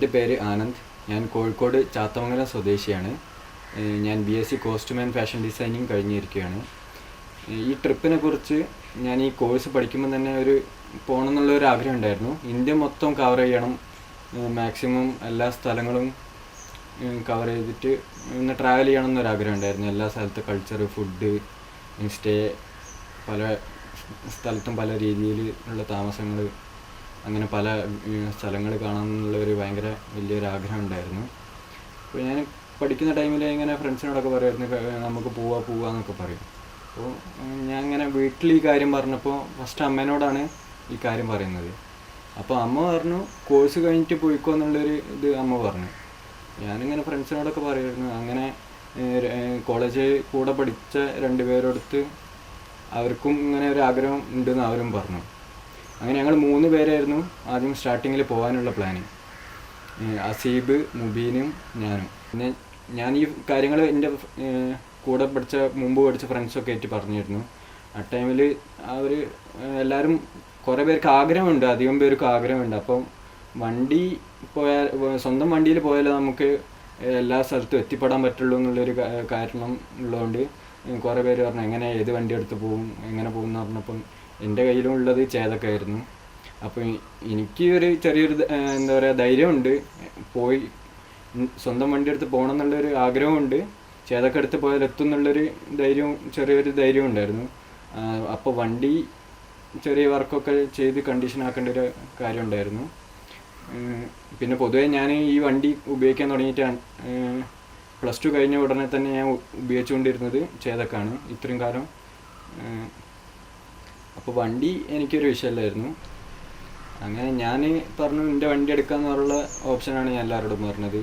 എൻ്റെ പേര് ആനന്ദ്. ഞാൻ കോഴിക്കോട് ചാത്തമംഗലം സ്വദേശിയാണ്. ഞാൻ BSc costume and fashion designing കഴിഞ്ഞിരിക്കുകയാണ്. ഈ ട്രിപ്പിനെ കുറിച്ച് ഞാൻ ഈ കോഴ്സ് പഠിക്കുമ്പോൾ തന്നെ പോകണം എന്നുള്ളൊരു ആഗ്രഹം ഉണ്ടായിരുന്നു. ഇന്ത്യ മൊത്തം കവർ ചെയ്യണം, മാക്സിമം എല്ലാ സ്ഥലങ്ങളും കവർ ചെയ്തിട്ട് ഒന്ന് ട്രാവൽ ചെയ്യണം എന്നൊരാഗ്രഹം ഉണ്ടായിരുന്നു. എല്ലാ സ്ഥലത്തെ കൾച്ചർ, ഫുഡ്, സ്റ്റേ, പല സ്ഥലത്തും പല രീതിയിൽ ഉള്ള താമസങ്ങൾ, അങ്ങനെ പല സ്ഥലങ്ങൾ കാണാമെന്നുള്ളൊരു ഭയങ്കര വലിയൊരു ആഗ്രഹം ഉണ്ടായിരുന്നു. അപ്പോൾ ഞാൻ പഠിക്കുന്ന ടൈമിൽ ഇങ്ങനെ ഫ്രണ്ട്സിനോടൊക്കെ പറയുമായിരുന്നു, നമുക്ക് പോവാന്നൊക്കെ പറയും. അപ്പോൾ ഞാൻ ഇങ്ങനെ വീട്ടിൽ ഈ കാര്യം പറഞ്ഞപ്പോൾ ഫസ്റ്റ് അമ്മേനോടാണ് ഈ കാര്യം പറയുന്നത്. അപ്പോൾ അമ്മ പറഞ്ഞു കോഴ്സ് കഴിഞ്ഞിട്ട് പോയിക്കോ എന്നുള്ളൊരു ഇത് അമ്മ പറഞ്ഞു. ഞാനിങ്ങനെ ഫ്രണ്ട്സിനോടൊക്കെ പറയുമായിരുന്നു. അങ്ങനെ കോളേജ് കൂടെ പഠിച്ച 2 പേരോടത്ത് അവർക്കും ഇങ്ങനെ ഒരു ആഗ്രഹം ഉണ്ടെന്ന് അവരും പറഞ്ഞു. അങ്ങനെ ഞങ്ങൾ 3 പേരായിരുന്നു ആദ്യം സ്റ്റാർട്ടിങ്ങിൽ പോകാനുള്ള പ്ലാനിങ്. അസീബ്, മുബീനും ഞാനും. പിന്നെ ഞാൻ ഈ കാര്യങ്ങൾ എൻ്റെ കൂടെ മുമ്പ് പഠിച്ച ഫ്രണ്ട്സൊക്കെ ആയിട്ട് പറഞ്ഞിരുന്നു. ആ ടൈമിൽ അവർ എല്ലാവരും കുറേ പേർക്ക് ആഗ്രഹമുണ്ട്, അധികം പേർക്ക് ആഗ്രഹമുണ്ട്. അപ്പം സ്വന്തം വണ്ടിയിൽ പോയാലേ നമുക്ക് എല്ലാ സ്ഥലത്തും എത്തിപ്പെടാൻ പറ്റുള്ളൂ എന്നുള്ളൊരു കാരണം ഉള്ളതുകൊണ്ട് കുറേ പേര് പറഞ്ഞു ഏത് വണ്ടി എടുത്ത് എങ്ങനെ പോകും എന്ന് പറഞ്ഞപ്പം എൻ്റെ കയ്യിലുള്ളത് ചേതക്കായിരുന്നു. അപ്പോൾ എനിക്ക് ഒരു ചെറിയൊരു എന്താ പറയുക ധൈര്യമുണ്ട്, സ്വന്തം വണ്ടി എടുത്ത് പോകണം എന്നുള്ളൊരു ആഗ്രഹമുണ്ട്. ചേതക്ക എടുത്ത് പോയാൽ എത്തും എന്നുള്ളൊരു ചെറിയൊരു ധൈര്യം ഉണ്ടായിരുന്നു. അപ്പോൾ വണ്ടി ചെറിയ വർക്കൊക്കെ ചെയ്ത് കണ്ടീഷൻ ആക്കേണ്ട ഒരു കാര്യം ഉണ്ടായിരുന്നു. പിന്നെ പൊതുവേ ഞാൻ ഈ വണ്ടി ഉപയോഗിക്കാൻ തുടങ്ങിയിട്ട് +2 കഴിഞ്ഞ ഉടനെ തന്നെ ഞാൻ ഉപയോഗിച്ചുകൊണ്ടിരുന്നത് ചേതക്കാണ് ഇത്രയും കാലം. അപ്പോൾ വണ്ടി എനിക്കൊരു വിഷയമല്ലായിരുന്നു. അങ്ങനെ ഞാൻ പറഞ്ഞു എൻ്റെ വണ്ടി എടുക്കാമെന്ന് പറഞ്ഞുള്ള ഓപ്ഷനാണ് ഞാൻ എല്ലാവരോടും പറഞ്ഞത്.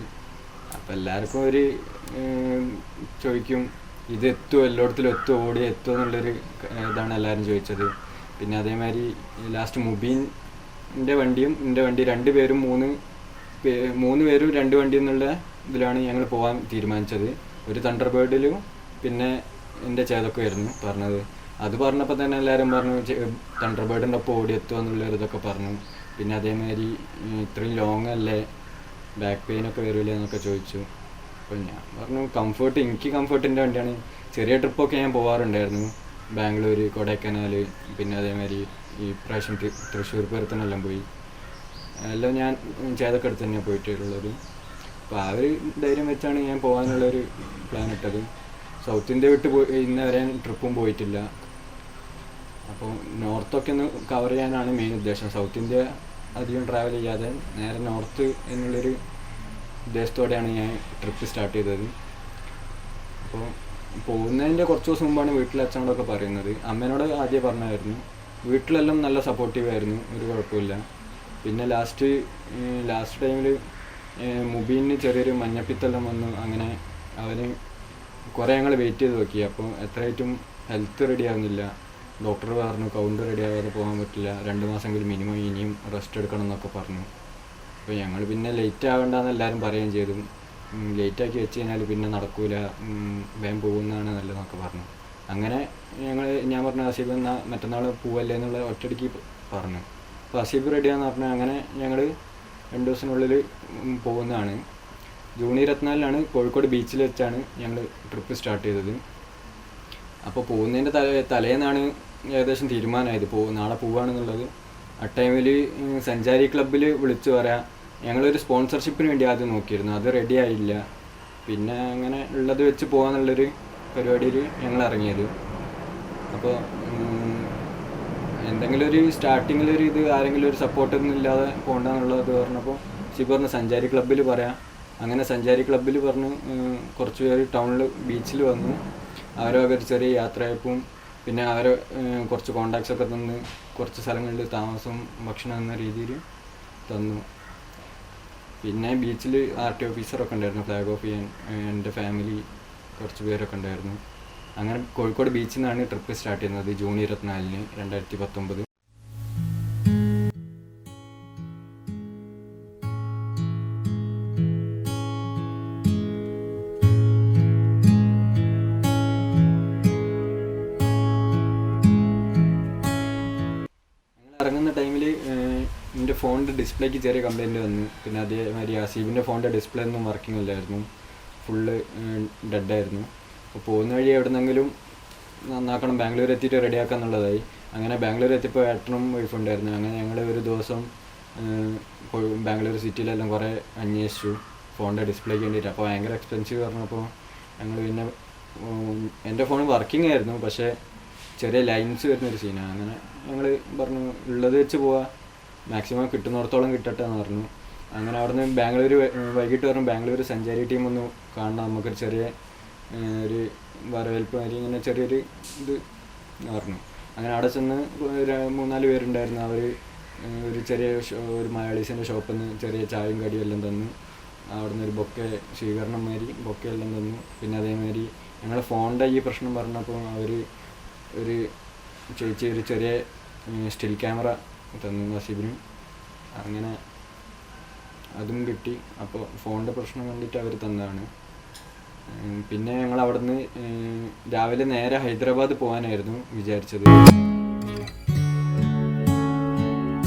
അപ്പോൾ എല്ലാവർക്കും ചോദിക്കും, ഇത് എത്തുമോ, എല്ലായിടത്തിലും എത്തുമോ, ഓടി എത്തുമോ എന്നുള്ളൊരു ഇതാണ് എല്ലാവരും ചോദിച്ചത്. പിന്നെ അതേമാതിരി ലാസ്റ്റ് മുബീൻ്റെ വണ്ടിയും എൻ്റെ വണ്ടി 2 പേരും 3 പേരും 2 വണ്ടി എന്നുള്ള ഇതിലാണ് ഞങ്ങൾ പോകാൻ തീരുമാനിച്ചത്. ഒരു തണ്ടർബേർഡിലും പിന്നെ എൻ്റെ ചേതക്കുമായിരുന്നു പറഞ്ഞത്. അത് പറഞ്ഞപ്പോൾ തന്നെ എല്ലാവരും പറഞ്ഞു തണ്ടർബേർഡിൻ്റെ ഒപ്പം ഓടിയെത്തുക എന്നുള്ളൊരിതൊക്കെ പറഞ്ഞു. പിന്നെ അതേമാതിരി ഇത്രയും ലോങ് അല്ലേ, ബാക്ക് പെയിനൊക്കെ വരില്ലേ എന്നൊക്കെ ചോദിച്ചു. അപ്പോൾ ഞാൻ പറഞ്ഞു എനിക്ക് കംഫർട്ടിൻ്റെ വണ്ടിയാണ്. ചെറിയ ട്രിപ്പൊക്കെ ഞാൻ പോകാറുണ്ടായിരുന്നു, ബാംഗ്ലൂർ, കൊടൈക്കനാൽ, പിന്നെ അതേമാതിരി ഈ പ്രാവശ്യം തൃശ്ശൂർ പൂരത്തിനെല്ലാം പോയി. എല്ലാം ഞാൻ ചേതൊക്കെ അടുത്ത് തന്നെയാണ് പോയിട്ടുള്ളത്. അപ്പോൾ ആ ഒരു ധൈര്യം വെച്ചാണ് ഞാൻ പോകാനുള്ളൊരു പ്ലാൻ ഇട്ടത്. സൗത്ത് ഇന്ത്യ വിട്ട് ഇന്ന് വരെ ട്രിപ്പും പോയിട്ടില്ല. അപ്പോൾ നോർത്തൊക്കെ ഒന്ന് കവർ ചെയ്യാനാണ് മെയിൻ ഉദ്ദേശം. സൗത്ത് ഇന്ത്യ അധികം ട്രാവൽ ചെയ്യാതെ നേരെ നോർത്ത് എന്നുള്ളൊരു ഉദ്ദേശത്തോടെയാണ് ഞാൻ ട്രിപ്പ് സ്റ്റാർട്ട് ചെയ്തത്. അപ്പോൾ പോകുന്നതിൻ്റെ കുറച്ച് ദിവസം മുമ്പാണ് വീട്ടിലെ അച്ഛനോടൊക്കെ പറയുന്നത്. അമ്മേനോട് ആദ്യം പറഞ്ഞായിരുന്നു. വീട്ടിലെല്ലാം നല്ല സപ്പോർട്ടീവായിരുന്നു, ഒരു കുഴപ്പമില്ല. പിന്നെ ലാസ്റ്റ് ടൈമിൽ മുബീന് ചെറിയൊരു മഞ്ഞപ്പിത്തെല്ലാം വന്നു. അങ്ങനെ അവന് കുറേ ഞങ്ങൾ വെയിറ്റ് ചെയ്ത് നോക്കി. അപ്പോൾ എത്രയായിട്ടും ഹെൽത്ത് റെഡി ആകുന്നില്ല. ഡോക്ടർ പറഞ്ഞു കൗണ്ട് റെഡി ആകാതെ പോകാൻ പറ്റില്ല, 2 മാസമെങ്കിലും മിനിമം ഇനിയും റെസ്റ്റ് എടുക്കണം എന്നൊക്കെ പറഞ്ഞു. അപ്പോൾ ഞങ്ങൾ പിന്നെ ലേറ്റ് ആവേണ്ടെന്ന് എല്ലാവരും പറയുകയും ചെയ്തു. ലേറ്റാക്കി വെച്ച് കഴിഞ്ഞാൽ പിന്നെ നടക്കൂല, വേഗം പോകുന്നതാണ് നല്ലതെന്നൊക്കെ പറഞ്ഞു. അങ്ങനെ ഞാൻ പറഞ്ഞു അസീബ് എന്നാൽ മറ്റന്നാൾ പോവല്ലേ എന്നുള്ള ഒറ്റയടിക്ക് പറഞ്ഞു. അപ്പോൾ അസീബ് റെഡിയാന്ന് പറഞ്ഞു. അങ്ങനെ ഞങ്ങൾ 2 ദിവസത്തിനുള്ളിൽ പോകുന്നതാണ്. ജൂൺ 24-നാണ് കോഴിക്കോട് ബീച്ചിൽ വെച്ചാണ് ഞങ്ങൾ ട്രിപ്പ് സ്റ്റാർട്ട് ചെയ്തത്. അപ്പോൾ പോകുന്നതിൻ്റെ തലേന്നാണ് ഏകദേശം തീരുമാനമായത് നാളെ പോവുകയാണെന്നുള്ളത്. ആ ടൈമിൽ സഞ്ചാരി ക്ലബ്ബിൽ വിളിച്ചു പറയാം. ഞങ്ങളൊരു സ്പോൺസർഷിപ്പിന് വേണ്ടി ആദ്യം നോക്കിയിരുന്നു, അത് റെഡി ആയില്ല. പിന്നെ അങ്ങനെ ഉള്ളത് വെച്ച് പോകാമെന്നുള്ളൊരു പരിപാടിയിൽ ഞങ്ങൾ ഇറങ്ങിയത്. അപ്പോൾ എന്തെങ്കിലും ഒരു സ്റ്റാർട്ടിങ്ങിലൊരു ആരെങ്കിലും ഒരു സപ്പോർട്ടൊന്നും ഇല്ലാതെ പോകണ്ടെന്നുള്ളത് പറഞ്ഞപ്പോൾ പറഞ്ഞ് സഞ്ചാരി ക്ലബ്ബിൽ പറയാം. അങ്ങനെ സഞ്ചാരി ക്ലബ്ബിൽ പറഞ്ഞ് കുറച്ച് പേര് ടൗണിൽ ബീച്ചിൽ വന്നു. അവരൊക്കെ ഒരു ചെറിയ യാത്രയപ്പും പിന്നെ അവരെ കുറച്ച് കോണ്ടാക്ട്സൊക്കെ തന്ന് കുറച്ച് സ്ഥലങ്ങളിൽ താമസം, ഭക്ഷണം എന്ന രീതിയിൽ തന്നു. പിന്നെ ബീച്ചിൽ RT ഓഫീസറൊക്കെ ഉണ്ടായിരുന്നു, ഫ്ലാഗ് ഓഫ് ചെയ്യാൻ. എൻ്റെ ഫാമിലി കുറച്ച് പേരൊക്കെ ഉണ്ടായിരുന്നു. അങ്ങനെ കോഴിക്കോട് ബീച്ചിൽ നിന്നാണ് ട്രിപ്പ് സ്റ്റാർട്ട് ചെയ്യുന്നത് ജൂൺ 24-ന് 2019. ഇറങ്ങുന്ന ടൈമിൽ എൻ്റെ ഫോണിൻ്റെ ഡിസ്പ്ലേക്ക് ചെറിയ കംപ്ലയിൻറ്റ് വന്നു. പിന്നെ അതേമാതിരി അസീബിൻ്റെ ഫോണിൻ്റെ ഡിസ്പ്ലേ ഒന്നും വർക്കിംഗ് അല്ലായിരുന്നു, ഫുള്ള് ഡെഡായിരുന്നു. അപ്പോൾ പോകുന്ന വഴി എവിടെന്നെങ്കിലും നന്നാക്കണം, ബാംഗ്ലൂർ എത്തിയിട്ട് റെഡിയാക്കുക എന്നുള്ളതായി. അങ്ങനെ ബാംഗ്ലൂർ എത്തിയപ്പോൾ ഏട്ടനും വൈഫ് ഉണ്ടായിരുന്നു. അങ്ങനെ ഞങ്ങൾ ഒരു ദിവസം ബാംഗ്ലൂർ സിറ്റിയിലെല്ലാം കുറേ അന്വേഷിച്ചു ഫോണിൻ്റെ ഡിസ്പ്ലേക്ക് വേണ്ടിയിട്ട്. അപ്പോൾ ഭയങ്കര എക്സ്പെൻസീവ് പറഞ്ഞപ്പോൾ ഞങ്ങൾ പിന്നെ എൻ്റെ ഫോൺ വർക്കിംഗ് ആയിരുന്നു, പക്ഷേ ചെറിയ ലൈൻസ് വരുന്നൊരു സീനാണ്. അങ്ങനെ ഞങ്ങൾ പറഞ്ഞു ഉള്ളത് വെച്ച് പോവാം, മാക്സിമം കിട്ടുന്നിടത്തോളം കിട്ടട്ടെ എന്ന് പറഞ്ഞു. അങ്ങനെ അവിടുന്ന് ബാംഗ്ലൂർ വൈകിട്ട് പറഞ്ഞു ബാംഗ്ലൂർ സഞ്ചാരി ടീം ഒന്ന് കാണണം, നമുക്കൊരു ചെറിയ ഒരു വരവേൽപ്പ് മാതിരി ഇങ്ങനെ ചെറിയൊരു ഇത് പറഞ്ഞു. അങ്ങനെ അവിടെ ചെന്ന് 3-4 പേരുണ്ടായിരുന്നു. അവർ ഒരു ചെറിയ ഒരു മലയാളീസിൻ്റെ ഷോപ്പിൽ നിന്ന് ചെറിയ ചായയും കടിയും എല്ലാം തന്നു. അവിടെ നിന്ന് ഒരു ബൊക്കെ സ്വീകരണം മാതിരി ബൊക്കെ എല്ലാം തന്നു. പിന്നെ അതേമാതിരി ഞങ്ങൾ ഫോണിൻ്റെ ഈ പ്രശ്നം പറഞ്ഞപ്പോൾ അവർ ഒരു ചേച്ചി ഒരു ചെറിയ സ്റ്റിൽ ക്യാമറ തന്നു നസീബിനും. അങ്ങനെ അതും കിട്ടി. അപ്പോൾ ഫോണിൻ്റെ പ്രശ്നം കണ്ടിട്ട് അവർ തന്നതാണ്. പിന്നെ ഞങ്ങൾ അവിടെ നിന്ന് രാവിലെ നേരെ ഹൈദരാബാദ് പോകാനായിരുന്നു വിചാരിച്ചത്.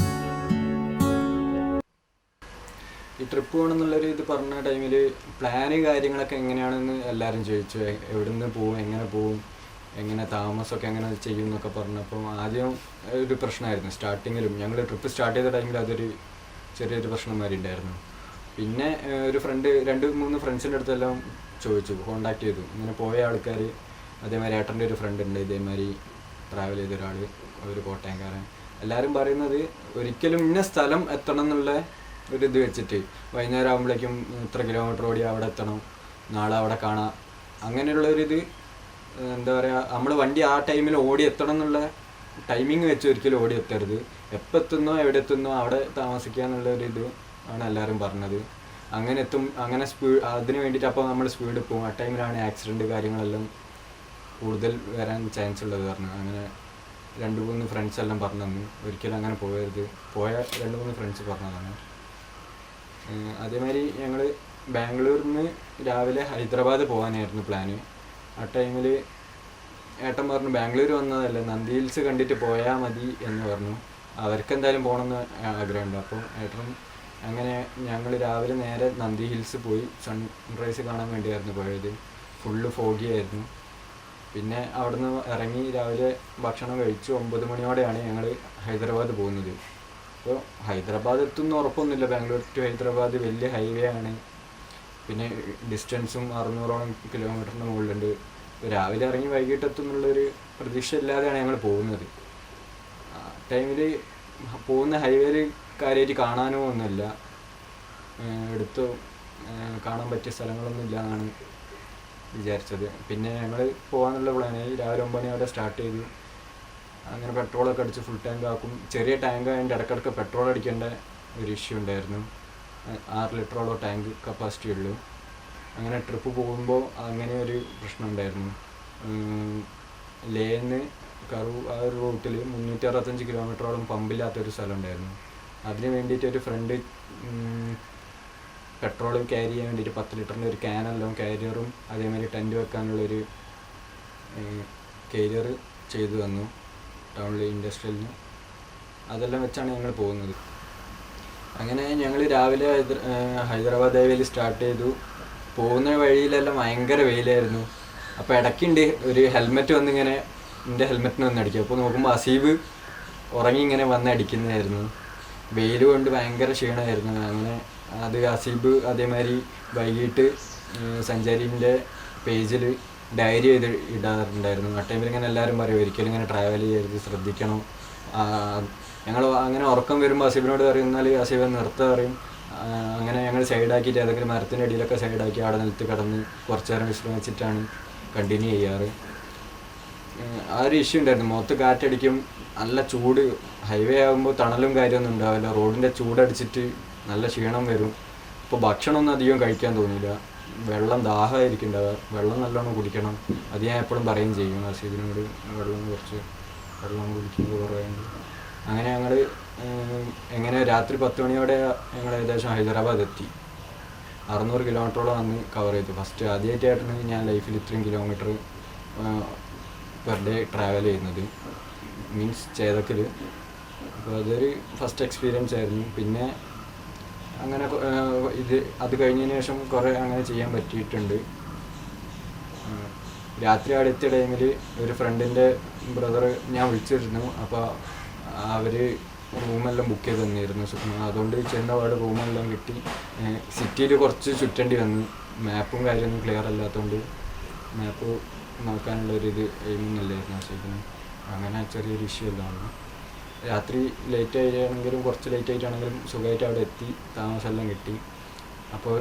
ഈ ട്രിപ്പ് പോകണമെന്നുള്ളൊരു ഇത് പറഞ്ഞ ടൈമിൽ പ്ലാന് കാര്യങ്ങളൊക്കെ എങ്ങനെയാണെന്ന് എല്ലാവരും ചോദിച്ചു. എവിടെ നിന്ന് പോവും, എങ്ങനെ പോവും, എങ്ങനെ താമസമൊക്കെ എങ്ങനെ ചെയ്യും എന്നൊക്കെ പറഞ്ഞപ്പോൾ ആദ്യം ഒരു പ്രശ്നമായിരുന്നു. സ്റ്റാർട്ടിങ്ങിലും ഞങ്ങൾ ട്രിപ്പ് സ്റ്റാർട്ട് ചെയ്ത ടൈമിൽ അതൊരു ചെറിയൊരു പ്രശ്നം മാതിരി ഉണ്ടായിരുന്നു. പിന്നെ ഒരു 2-3 ഫ്രണ്ട്സിൻ്റെ അടുത്തെല്ലാം ചോദിച്ചു, കോണ്ടാക്ട് ചെയ്തു. ഇങ്ങനെ പോയ ആൾക്കാർ, അതേമാതിരി ഏട്ടൻ്റെ ഒരു ഫ്രണ്ട് ഉണ്ട് ഇതേമാതിരി ട്രാവൽ ചെയ്ത ഒരാൾ, ഒരു കോട്ടയംകാരൻ. എല്ലാവരും പറയുന്നത് ഒരിക്കലും ഇന്ന സ്ഥലം എത്തണം എന്നുള്ള ഒരിത് വെച്ചിട്ട് വൈകുന്നേരം ആകുമ്പോഴേക്കും ഇത്ര കിലോമീറ്റർ ഓടി അവിടെ എത്തണം, നാളെ അവിടെ കാണാം, അങ്ങനെയുള്ളൊരിത് എന്താ പറയുക, നമ്മൾ വണ്ടി ആ ടൈമിൽ ഓടി എത്തണം എന്നുള്ള ടൈമിങ് വെച്ച് ഒരിക്കലും ഓടി എത്തരുത്. എപ്പോൾ എത്തുന്നോ എവിടെ എത്തുന്നോ അവിടെ താമസിക്കുക എന്നുള്ളൊരിത് ആണ് എല്ലാവരും പറഞ്ഞത്. അങ്ങനെ എത്തും, അങ്ങനെ അതിന് വേണ്ടിയിട്ട് അപ്പോൾ നമ്മൾ സ്പീഡ് പോകും. ആ ടൈമിലാണ് ആക്സിഡൻറ്റ് കാര്യങ്ങളെല്ലാം കൂടുതൽ വരാൻ ചാൻസ് ഉള്ളത് പറഞ്ഞു. അങ്ങനെ 2-3 ഫ്രണ്ട്സ് എല്ലാം പറഞ്ഞു തന്നു ഒരിക്കലും അങ്ങനെ പോകരുത്. പോയ 2-3 ഫ്രണ്ട്സ് പറഞ്ഞതാണ്. അതേമാതിരി ഞങ്ങൾ ബാംഗ്ലൂരിൽ നിന്ന് രാവിലെ ഹൈദരാബാദ് പോകാനായിരുന്നു പ്ലാന്. ആ ടൈമിൽ ഏട്ടൻ പറഞ്ഞു ബാംഗ്ലൂർ വന്നതല്ലേ, നന്ദി ഹിൽസ് കണ്ടിട്ട് പോയാൽ മതി എന്ന് പറഞ്ഞു. അവർക്ക് എന്തായാലും പോകണമെന്ന് ആഗ്രഹമുണ്ട്. അപ്പോൾ ഏട്ടൻ അങ്ങനെ ഞങ്ങൾ രാവിലെ നേരെ നന്ദി ഹിൽസ് പോയി സൺറൈസ് കാണാൻ വേണ്ടിയായിരുന്നു പോയത്. ഫുള്ള് ഫോഗി ആയിരുന്നു. പിന്നെ അവിടുന്ന് ഇറങ്ങി രാവിലെ ഭക്ഷണം കഴിച്ചു 9 മണിയോടെയാണ് ഞങ്ങൾ ഹൈദരാബാദ് പോകുന്നത്. അപ്പോൾ ഹൈദരാബാദ് എത്തുമെന്ന് ഉറപ്പൊന്നുമില്ല. ബാംഗ്ലൂർ ടു ഹൈദരാബാദ് വലിയ ഹൈവേ ആണ്. പിന്നെ ഡിസ്റ്റൻസും 600ഓളം കിലോമീറ്ററിന് മുകളിലുണ്ട്. രാവിലെ ഇറങ്ങി വൈകിട്ട് എത്തുന്നുള്ളൊരു പ്രതീക്ഷ ഇല്ലാതെയാണ് ഞങ്ങൾ പോകുന്നത്. ടൈമിൽ പോകുന്ന ഹൈവേയിൽ കാര്യമായിട്ട് കാണാനോ ഒന്നുമില്ല, എടുത്ത് കാണാൻ പറ്റിയ സ്ഥലങ്ങളൊന്നും ഇല്ല എന്നാണ് വിചാരിച്ചത്. പിന്നെ ഞങ്ങൾ പോകാനുള്ള പ്ലാനായി. രാവിലെ 9 മണിയോടെ സ്റ്റാർട്ട് ചെയ്തു. അങ്ങനെ പെട്രോളൊക്കെ അടിച്ച് ഫുൾ ടാങ്ക് ആക്കും. ചെറിയ ടാങ്ക് അതിൻ്റെ ഇടയ്ക്കിടയ്ക്ക് പെട്രോൾ അടിക്കേണ്ട ഒരു ഇഷ്യൂ ഉണ്ടായിരുന്നു. 6 ലിറ്ററോളം ടാങ്ക് കപ്പാസിറ്റി ഉള്ളൂ. അങ്ങനെ ട്രിപ്പ് പോകുമ്പോൾ അങ്ങനെ ഒരു പ്രശ്നം ഉണ്ടായിരുന്നു. ലേന്ന് ആ ഒരു റൂട്ടിൽ 365 കിലോമീറ്ററോളം പമ്പില്ലാത്തൊരു സ്ഥലം ഉണ്ടായിരുന്നു. അതിന് വേണ്ടിയിട്ട് ഒരു ഫ്രണ്ട് പെട്രോളും ക്യാരി ചെയ്യാൻ വേണ്ടിയിട്ട് 10 ലിറ്ററിൻ്റെ ഒരു ക്യാനെല്ലാം കാരിയറും അതേമാതിരി ടെൻറ്റ് വെക്കാനുള്ളൊരു കാരിയർ ചെയ്തു തന്നു ടൗണിൽ ഇൻഡസ്ട്രിയിൽ നിന്ന്. അതെല്ലാം വെച്ചാണ് ഞങ്ങൾ പോകുന്നത്. അങ്ങനെ ഞങ്ങൾ രാവിലെ ഹൈദരാബാദ് ഹൈവേയിൽ സ്റ്റാർട്ട് ചെയ്തു. പോകുന്ന വഴിയിലെല്ലാം ഭയങ്കര വെയിലായിരുന്നു. അപ്പോൾ ഇടയ്ക്കുണ്ട് ഒരു ഹെൽമെറ്റ് വന്നിങ്ങനെ എൻ്റെ ഹെൽമെറ്റിന് വന്ന് അടിക്കും. അപ്പോൾ നോക്കുമ്പോൾ അസീബ് ഉറങ്ങി ഇങ്ങനെ വന്ന് അടിക്കുന്നതായിരുന്നു. വെയിൽ കൊണ്ട് ഭയങ്കര ക്ഷീണമായിരുന്നു. അങ്ങനെ അത് അസീബ് അതേമാതിരി വൈകിട്ട് സഞ്ചാരിൻ്റെ പേജിൽ ഡയറി ചെയ്ത് ഇടാറുണ്ടായിരുന്നു. ആ ടൈമിൽ ഇങ്ങനെ എല്ലാവരും പറയും ഒരിക്കലും ഇങ്ങനെ ട്രാവൽ ചെയ്യരുത്, ശ്രദ്ധിക്കണം. ഞങ്ങൾ അങ്ങനെ ഉറക്കം വരുമ്പോൾ അസീബിനോട് പറയുന്നാൽ അസീബ് നിർത്താൻ പറയും. അങ്ങനെ ഞങ്ങൾ സൈഡാക്കിയിട്ട് ഏതെങ്കിലും മരത്തിൻ്റെ അടിയിലൊക്കെ സൈഡാക്കി അവിടെ നിലത്ത് കിടന്ന് കുറച്ച് നേരം വിശ്രമിച്ചിട്ടാണ് കണ്ടിന്യൂ ചെയ്യാറ്. ആ ഒരു ഇഷ്യൂ ഉണ്ടായിരുന്നു. മുഖത്ത് കാറ്റടിക്കും, നല്ല ചൂട്. ഹൈവേ ആകുമ്പോൾ തണലും കാര്യമൊന്നും ഉണ്ടാവില്ല. റോഡിൻ്റെ ചൂടടിച്ചിട്ട് നല്ല ക്ഷീണം വരും. അപ്പോൾ ഭക്ഷണമൊന്നും അധികം കഴിക്കാൻ തോന്നില്ല. വെള്ളം ദാഹമായിരിക്കും ഉണ്ടാവുക. വെള്ളം നല്ലോണം കുടിക്കണം. അത് ഞാൻ എപ്പോഴും പറയുകയും ചെയ്യും അസീബിനോട്, കുറച്ച് വെള്ളം കുടിക്കുന്നത് കുറവുണ്ട്. അങ്ങനെ ഞങ്ങൾ എങ്ങനെ രാത്രി 10 മണിയോടെ ഞങ്ങൾ ഏകദേശം ഹൈദരാബാദ് എത്തി. 600 കിലോമീറ്ററോളം അന്ന് കവർ ചെയ്തു. ഫസ്റ്റ് ആദ്യമായിട്ടായിട്ടാണ് ഞാൻ ലൈഫിൽ ഇത്രയും കിലോമീറ്റർ പെർ ഡേ ട്രാവൽ ചെയ്യുന്നത്. മീൻസ് ചേതക്കിൽ അപ്പോൾ അതൊരു ഫസ്റ്റ് എക്സ്പീരിയൻസ് ആയിരുന്നു. പിന്നെ അങ്ങനെ അത് കഴിഞ്ഞതിന് ശേഷം കുറേ അങ്ങനെ ചെയ്യാൻ പറ്റിയിട്ടുണ്ട്. രാത്രി അവിടെ എത്തിയ ടൈമിൽ ഒരു ഫ്രണ്ടിൻ്റെ ബ്രദർ ഞാൻ വിളിച്ചിരുന്നു. അപ്പോൾ അവർ റൂമെല്ലാം ബുക്ക് ചെയ്ത് തന്നിരുന്നു. അതുകൊണ്ട് ചെന്നപാട് റൂമെല്ലാം കിട്ടി. സിറ്റിയിൽ കുറച്ച് ചുറ്റേണ്ടി വന്നു. മാപ്പും കാര്യമൊന്നും ക്ലിയർ അല്ലാത്തതുകൊണ്ട് മാപ്പ് നോക്കാനുള്ളൊരിത് എയിമൊന്നുമില്ലായിരുന്നു ശരിക്കും. അങ്ങനെ ചെറിയൊരു ഇഷ്യൂ എല്ലാം വന്നു. രാത്രി ലേറ്റ് ആയിട്ടാണെങ്കിലും കുറച്ച് ലേറ്റ് ആയിട്ടാണെങ്കിലും സുഖമായിട്ട് അവിടെ എത്തി. താമസമെല്ലാം കിട്ടി. അപ്പോൾ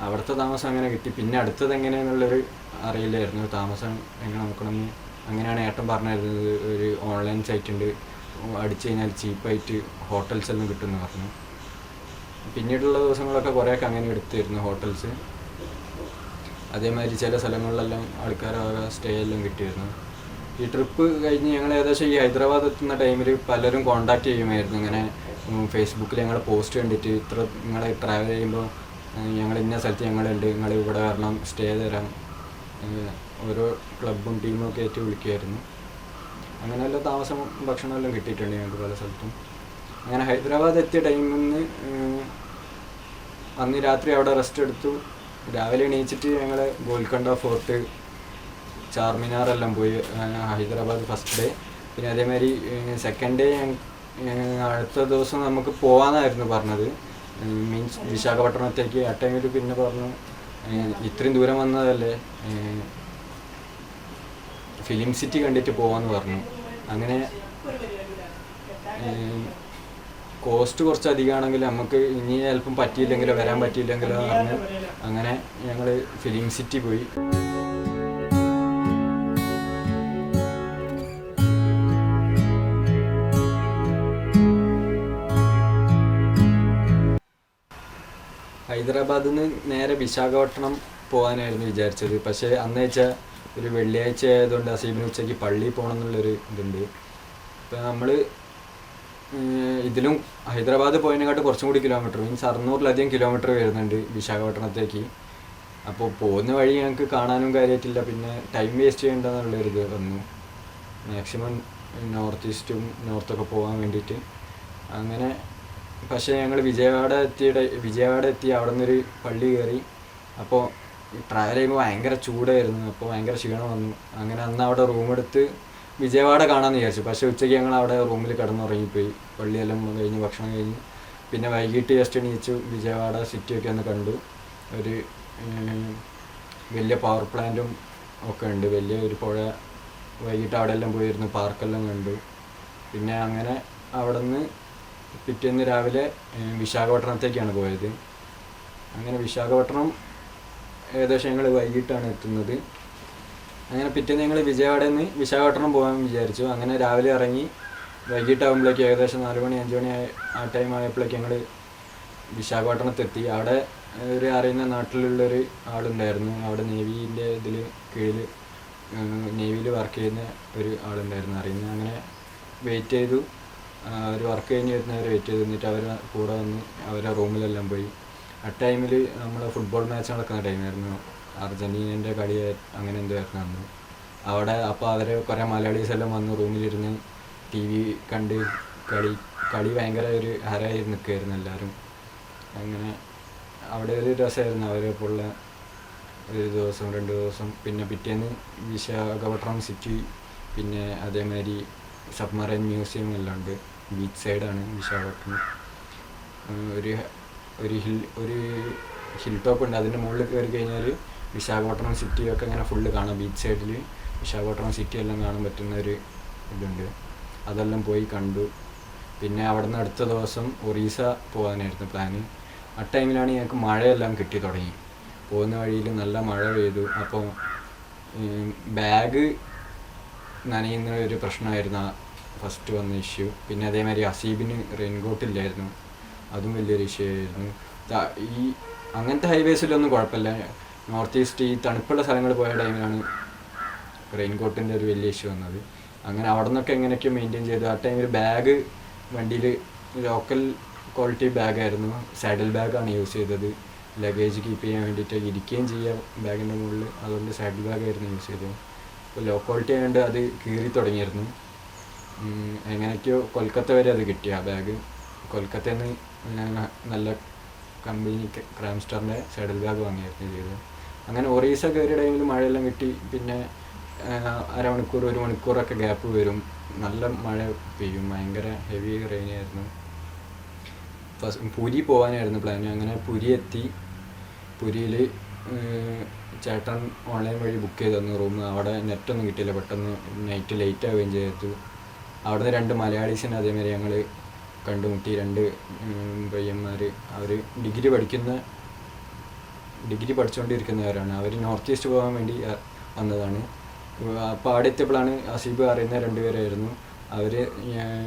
അവിടുത്തെ താമസം അങ്ങനെ കിട്ടി. പിന്നെ അടുത്തത് എങ്ങനെയാണെന്നുള്ളൊരു അറിയില്ലായിരുന്നു. താമസം എങ്ങനെ നോക്കണമെന്ന്. അങ്ങനെയാണ് ഏട്ടൻ പറഞ്ഞിരുന്നത്, ഒരു ഓൺലൈൻ സൈറ്റ് ഉണ്ട്, അടിച്ചു കഴിഞ്ഞാൽ ചീപ്പായിട്ട് ഹോട്ടൽസ് എല്ലാം കിട്ടുമെന്ന് പറഞ്ഞു. പിന്നീടുള്ള ദിവസങ്ങളൊക്കെ കുറേയൊക്കെ അങ്ങനെ എടുത്തിരുന്നു ഹോട്ടൽസ്. അതേമാതിരി ചില സ്ഥലങ്ങളിലെല്ലാം ആൾക്കാരാകെ സ്റ്റേ എല്ലാം കിട്ടിയിരുന്നു. ഈ ട്രിപ്പ് കഴിഞ്ഞ് ഞങ്ങൾ ഏകദേശം ഈ ഹൈദരാബാദ് എത്തുന്ന ടൈമിൽ പലരും കോൺടാക്ട് ചെയ്യുമായിരുന്നു. ഇങ്ങനെ ഫേസ്ബുക്കിൽ ഞങ്ങളുടെ പോസ്റ്റ് കണ്ടിട്ട് നിങ്ങൾ ട്രാവൽ ചെയ്യുമ്പോൾ ഞങ്ങൾ ഇന്ന സ്ഥലത്ത് ഞങ്ങളുണ്ട്, നിങ്ങൾ ഇവിടെ വരണം, സ്റ്റേ തരാം, ഓരോ ക്ലബും ടീമും ഒക്കെ ആയിട്ട് വിളിക്കുമായിരുന്നു. അങ്ങനെയെല്ലാം താമസം ഭക്ഷണമെല്ലാം കിട്ടിയിട്ടുണ്ട് ഞങ്ങൾക്ക് പല സ്ഥലത്തും. അങ്ങനെ ഹൈദരാബാദ് എത്തിയ ടൈമിൽ നിന്ന് അന്ന് രാത്രി അവിടെ റെസ്റ്റ് എടുത്തു. രാവിലെ എണീച്ചിട്ട് ഞങ്ങൾ ഗോൽക്കൊണ്ട ഫോർട്ട്, ചാർമിനാറെല്ലാം പോയി. Hyderabad first day. പിന്നെ അതേമാതിരി സെക്കൻഡ് ഡേ അടുത്ത ദിവസം നമുക്ക് പോകാമെന്നായിരുന്നു പറഞ്ഞത്, മീൻസ് വിശാഖപട്ടണത്തേക്ക്. ആ ടൈമിൽ പിന്നെ പറഞ്ഞു ഇത്രയും ദൂരം വന്നതല്ലേ, ഫിലിം സിറ്റി കണ്ടിട്ട് പോകാമെന്ന് പറഞ്ഞു. അങ്ങനെ കോസ്റ്റ് കുറച്ച് അധികമാണെങ്കിൽ നമുക്ക് ഇനി ചിലപ്പം പറ്റിയില്ലെങ്കിലോ വരാൻ പറ്റിയില്ലെങ്കിലോ പറഞ്ഞു. അങ്ങനെ ഞങ്ങൾ ഫിലിം സിറ്റി പോയി. ഹൈദരാബാദിൽ നിന്ന് നേരെ വിശാഖപട്ടണം പോകാനായിരുന്നു വിചാരിച്ചത്. പക്ഷേ അന്ന് വെച്ചാൽ ഒരു വെള്ളിയാഴ്ച ആയതുകൊണ്ട് അസീബിന് ഉച്ചയ്ക്ക് പള്ളിയിൽ പോകണം എന്നുള്ളൊരു ഇതുണ്ട്. ഇപ്പം നമ്മൾ ഇതിലും ഹൈദരാബാദ് പോയതിനെക്കാട്ട് കുറച്ചും കൂടി കിലോമീറ്റർ, മീൻസ് 600-ലധികം കിലോമീറ്റർ വരുന്നുണ്ട് വിശാഖപട്ടണത്തേക്ക്. അപ്പോൾ പോകുന്ന വഴി ഞങ്ങൾക്ക് കാണാനും കാര്യമായിട്ടില്ല, പിന്നെ ടൈം വേസ്റ്റ് ചെയ്യേണ്ടെന്നുള്ളൊരിത് വന്നു. മാക്സിമം നോർത്ത് ഈസ്റ്റും നോർത്തൊക്കെ പോകാൻ വേണ്ടിയിട്ട്. അങ്ങനെ പക്ഷേ ഞങ്ങൾ വിജയവാഡ എത്തി അവിടെ നിന്നൊരു പള്ളി കയറി. അപ്പോൾ ട്രാവൽ ചെയ്യുമ്പോൾ ഭയങ്കര ചൂടായിരുന്നു. അപ്പോൾ ഭയങ്കര ക്ഷീണം വന്നു. അങ്ങനെ അന്ന് അവിടെ റൂമെടുത്ത് വിജയവാഡ കാണാമെന്ന് വിചാരിച്ചു. പക്ഷേ ഉച്ചയ്ക്ക് ഞങ്ങൾ അവിടെ റൂമിൽ കിടന്നുറങ്ങിപ്പോയി. പള്ളിയെല്ലാം കഴിഞ്ഞ് ഭക്ഷണം കഴിഞ്ഞ് പിന്നെ വൈകിട്ട് ജസ്റ്റ് എണീച്ചു വിജയവാഡ സിറ്റിയൊക്കെ ഒന്ന് കണ്ടു. ഒരു വലിയ പവർ പ്ലാന്റും ഒക്കെ ഉണ്ട്, വലിയ ഒരു പുഴ. വൈകിട്ട് അവിടെ എല്ലാം പോയിരുന്നു, പാർക്കെല്ലാം കണ്ടു. പിന്നെ അങ്ങനെ അവിടെ നിന്ന് പിറ്റേന്ന് രാവിലെ വിശാഖപട്ടണത്തേക്കാണ് പോയത്. അങ്ങനെ വിശാഖപട്ടണം ഏകദേശം ഞങ്ങൾ വൈകിട്ടാണ് എത്തുന്നത്. അങ്ങനെ പിറ്റേന്ന് ഞങ്ങൾ വിജയവാഡയിൽ നിന്ന് വിശാഖപട്ടണം പോകാൻ വിചാരിച്ചു. അങ്ങനെ രാവിലെ ഇറങ്ങി വൈകിട്ടാകുമ്പോഴേക്ക് ഏകദേശം 4 മണി 5 മണി ആ ടൈം ആയപ്പോഴേക്ക് ഞങ്ങൾ വിശാഖപട്ടണത്തെത്തി. അവിടെ ഒരു അറിയുന്ന നാട്ടിലുള്ളൊരു ആളുണ്ടായിരുന്നു. അവിടെ നേവീൻ്റെ ഇതിൽ കീഴിൽ നേവിയിൽ വർക്ക് ചെയ്യുന്ന ഒരു ആളുണ്ടായിരുന്നു അറിയുന്നത്. അങ്ങനെ വെയിറ്റ് ചെയ്തു. അവർ വർക്ക് കഴിഞ്ഞ് വരുന്നവരെ വെയിറ്റ് ചെയ്ത് നിന്നിട്ട് അവർ കൂടെ വന്ന് അവരെ റൂമിലെല്ലാം പോയി. ആ ടൈമിൽ നമ്മൾ ഫുട്ബോൾ മാച്ച് നടക്കുന്ന ടൈമായിരുന്നു, അർജൻറ്റീനൻ്റെ കളി അങ്ങനെ എന്തോ ആയിരുന്നു അന്ന് അവിടെ. അപ്പോൾ അവർ കുറേ മലയാളീസ് എല്ലാം വന്ന് റൂമിലിരുന്ന് TV കണ്ട് കളി ഭയങ്കര ഒരു ഹരമായി നിൽക്കുമായിരുന്നു എല്ലാവരും. അങ്ങനെ അവിടെ ഒരു രസമായിരുന്നു അവരൊപ്പം ഉള്ള ഒരു ദിവസം 2 ദിവസം. പിന്നെ പിറ്റേന്ന് വിശാഖപട്ടണം സിറ്റി, പിന്നെ അതേമാതിരി സബ്മറൈൻ മ്യൂസിയം എല്ലാം ഉണ്ട്. ബീച്ച് സൈഡാണ് വിശാഖപട്ടണം. ഒരു ഹിൽ ടോപ്പ് ഉണ്ട്, അതിൻ്റെ മുകളിൽ കയറി കഴിഞ്ഞാൽ വിശാഖപട്ടണം സിറ്റിയൊക്കെ ഇങ്ങനെ ഫുള്ള് കാണാം. ബീച്ച് സൈഡിൽ വിശാഖപട്ടണം സിറ്റി എല്ലാം കാണാൻ പറ്റുന്ന ഒരു ഇതുണ്ട്. അതെല്ലാം പോയി കണ്ടു. പിന്നെ അവിടെ നിന്ന് അടുത്ത ദിവസം ഒറീസ പോകാനായിരുന്നു പ്ലാന്. ആ ടൈമിലാണ് ഞങ്ങൾക്ക് മഴയെല്ലാം കിട്ടി തുടങ്ങി. പോകുന്ന വഴിയിൽ നല്ല മഴ പെയ്തു. അപ്പോൾ ബാഗ് നനയുന്ന ഒരു പ്രശ്നമായിരുന്നു ഫസ്റ്റ് വന്ന ഇഷ്യൂ. പിന്നെ അതേമാതിരി അസീബിന് റെയിൻകോട്ടില്ലായിരുന്നു, അതും വലിയൊരു ഇഷ്യൂ ആയിരുന്നു. ഈ അങ്ങനത്തെ ഹൈവേസിലൊന്നും കുഴപ്പമില്ല. നോർത്ത് ഈസ്റ്റ് ഈ തണുപ്പുള്ള സ്ഥലങ്ങളിൽ പോയ ടൈമിലാണ് റെയിൻകോട്ടിൻ്റെ ഒരു വലിയ ഇഷ്യൂ വന്നത്. അങ്ങനെ അവിടെ നിന്നൊക്കെ എങ്ങനെയൊക്കെയോ മെയിൻറ്റെയിൻ ചെയ്തു. ആ ടൈമിൽ ബാഗ് വണ്ടിയിൽ ലോക്കൽ ക്വാളിറ്റി ബാഗായിരുന്നു, സാഡിൽ ബാഗാണ് യൂസ് ചെയ്തത്. ലഗേജ് കീപ്പ് ചെയ്യാൻ വേണ്ടിയിട്ട് ഇരിക്കുകയും ചെയ്യാം ബാഗിൻ്റെ മുകളിൽ, അതുകൊണ്ട് സാഡിൽ ബാഗായിരുന്നു യൂസ് ചെയ്തത്. അപ്പോൾ ലോ ക്വാളിറ്റി ആയതുകൊണ്ട് അത് കീറി തുടങ്ങിയിരുന്നു. എങ്ങനെയൊക്കെയോ കൊൽക്കത്ത വരെ അത് കിട്ടി ആ ബാഗ്. കൊൽക്കത്തയിൽ നിന്ന് നല്ല കമ്പനി ക്രൈം സ്റ്റാറിൻ്റെ സൈഡിൽ ബാഗ് വാങ്ങിയായിരുന്നു ചെയ്തത്. അങ്ങനെ ഒറീസ കയറിയ ടൈമിൽ മഴയെല്ലാം കിട്ടി. പിന്നെ അരമണിക്കൂർ 1 മണിക്കൂറൊക്കെ ഗ്യാപ്പ് വരും, നല്ല മഴ പെയ്യും, ഭയങ്കര ഹെവി റെയിനായിരുന്നു. പുരി പോകാനായിരുന്നു പ്ലാൻ. അങ്ങനെ പുരി എത്തി. പുരിയിൽ ചേട്ടൻ ഓൺലൈൻ വഴി ബുക്ക് ചെയ്ത് തന്നു റൂം. അവിടെ നെറ്റൊന്നും കിട്ടിയില്ല, പെട്ടെന്ന് നൈറ്റ് ലേറ്റ് ആവുകയും ചെയ്തു. അവിടുന്ന് 2 മലയാളീസിനെ അതേമാതിരി ഞങ്ങൾ കണ്ടുമുട്ടി. 2 പയ്യന്മാർ, അവർ ഡിഗ്രി പഠിച്ചുകൊണ്ടിരിക്കുന്നവരാണ്. അവർ നോർത്ത് ഈസ്റ്റ് പോകാൻ വേണ്ടി വന്നതാണ്. അപ്പോൾ അവിടെ എത്തിയപ്പോഴാണ് അസീബ് അറിയുന്ന 2 പേരായിരുന്നു. അവർ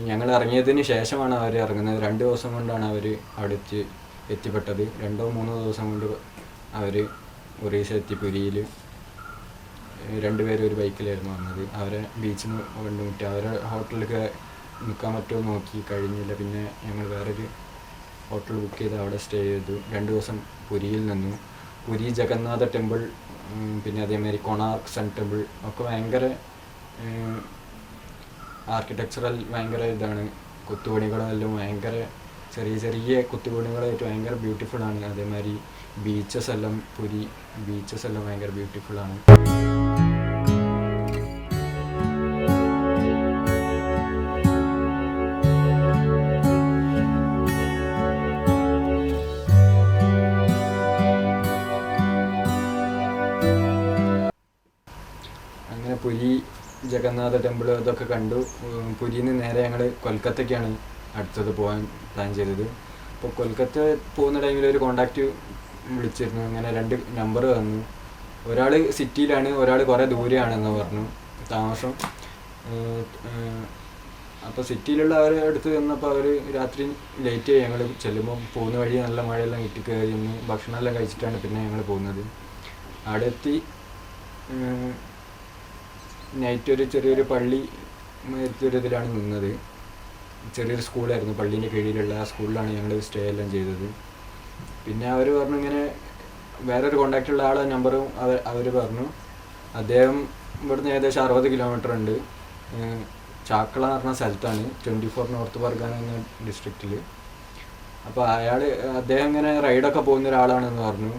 ഞങ്ങൾ ഇറങ്ങിയതിന് ശേഷമാണ് അവർ ഇറങ്ങുന്നത്. 2 ദിവസം കൊണ്ടാണ് അവർ അവിടെ എത്തിപ്പെട്ടത്. 2-3 ദിവസം കൊണ്ട് അവർ ഒറീസ എത്തി. പുരിയിൽ 2 പേരും ഒരു ബൈക്കിലായിരുന്നു വന്നത്. അവരെ ബീച്ചിൽ നിന്ന് കണ്ടുമുട്ടി. അവരെ ഹോട്ടലിൽ നിൽക്കാൻ പറ്റുമോ നോക്കി, കഴിഞ്ഞില്ല. പിന്നെ ഞങ്ങൾ വേറൊരു ഹോട്ടൽ ബുക്ക് ചെയ്ത് അവിടെ സ്റ്റേ ചെയ്തു. 2 ദിവസം പുരിയിൽ നിന്നു. പുരി ജഗന്നാഥ ടെമ്പിൾ, പിന്നെ അതേമാതിരി കൊണാർക്ക് സൺ ടെമ്പിൾ ഒക്കെ ഭയങ്കര ആർക്കിടെക്ചറൽ ഭയങ്കര ഇതാണ്. കൊത്തുപണികളെല്ലാം ഭയങ്കര ചെറിയ കൊത്തുപണികളായിട്ട് ഭയങ്കര ബ്യൂട്ടിഫുള്ളാണ്. അതേമാതിരി പുരി ബീച്ചസ് എല്ലാം ഭയങ്കര ബ്യൂട്ടിഫുള്ളാണ്. അങ്ങനെ പുരി ജഗന്നാഥ ടെമ്പിൾ അതൊക്കെ കണ്ടു. പുരിയിൽ നിന്ന് നേരെ ഞങ്ങൾ കൊൽക്കത്തയ്ക്കാണ് അടുത്തത് പോകാൻ പ്ലാൻ ചെയ്തത്. അപ്പോൾ കൊൽക്കത്ത പോകുന്ന ടൈമിൽ ഒരു കോണ്ടാക്റ്റ് വിളിച്ചിരുന്നു. അങ്ങനെ 2 നമ്പർ തന്നു. ഒരാൾ സിറ്റിയിലാണ്, ഒരാൾ കുറേ ദൂരെയാണെന്ന് പറഞ്ഞു താമസം. അപ്പോൾ സിറ്റിയിലുള്ള അവരെ അടുത്ത് ചെന്നപ്പോൾ അവർ രാത്രി ലേറ്റ് ആയി. ഞങ്ങൾ ചെല്ലുമ്പോൾ പോകുന്ന വഴി നല്ല മഴയെല്ലാം കിട്ടി കയറി നിന്ന് ഭക്ഷണമെല്ലാം കഴിച്ചിട്ടാണ് പിന്നെ ഞങ്ങൾ പോകുന്നത്. അവിടെ എത്തി നൈറ്റ് ഒരു ചെറിയൊരു പള്ളി ഇതിലാണ് നിന്നത്. ചെറിയൊരു സ്കൂളായിരുന്നു, പള്ളീൻ്റെ കീഴിലുള്ള ആ സ്കൂളിലാണ് ഞങ്ങൾ സ്റ്റേ എല്ലാം ചെയ്തത്. പിന്നെ അവർ പറഞ്ഞു ഇങ്ങനെ വേറൊരു കോണ്ടാക്റ്റുള്ള ആളെ നമ്പറും അവർ പറഞ്ഞു. അദ്ദേഹം ഇവിടുന്ന് ഏകദേശം 60 കിലോമീറ്റർ ഉണ്ട്. ചാക്കള എന്ന് പറഞ്ഞ സ്ഥലത്താണ്, 24 നോർത്ത് പർഗാന എന്ന ഡിസ്ട്രിക്റ്റിൽ. അപ്പോൾ അദ്ദേഹം ഇങ്ങനെ റൈഡൊക്കെ പോകുന്ന ഒരാളാണെന്ന് പറഞ്ഞു.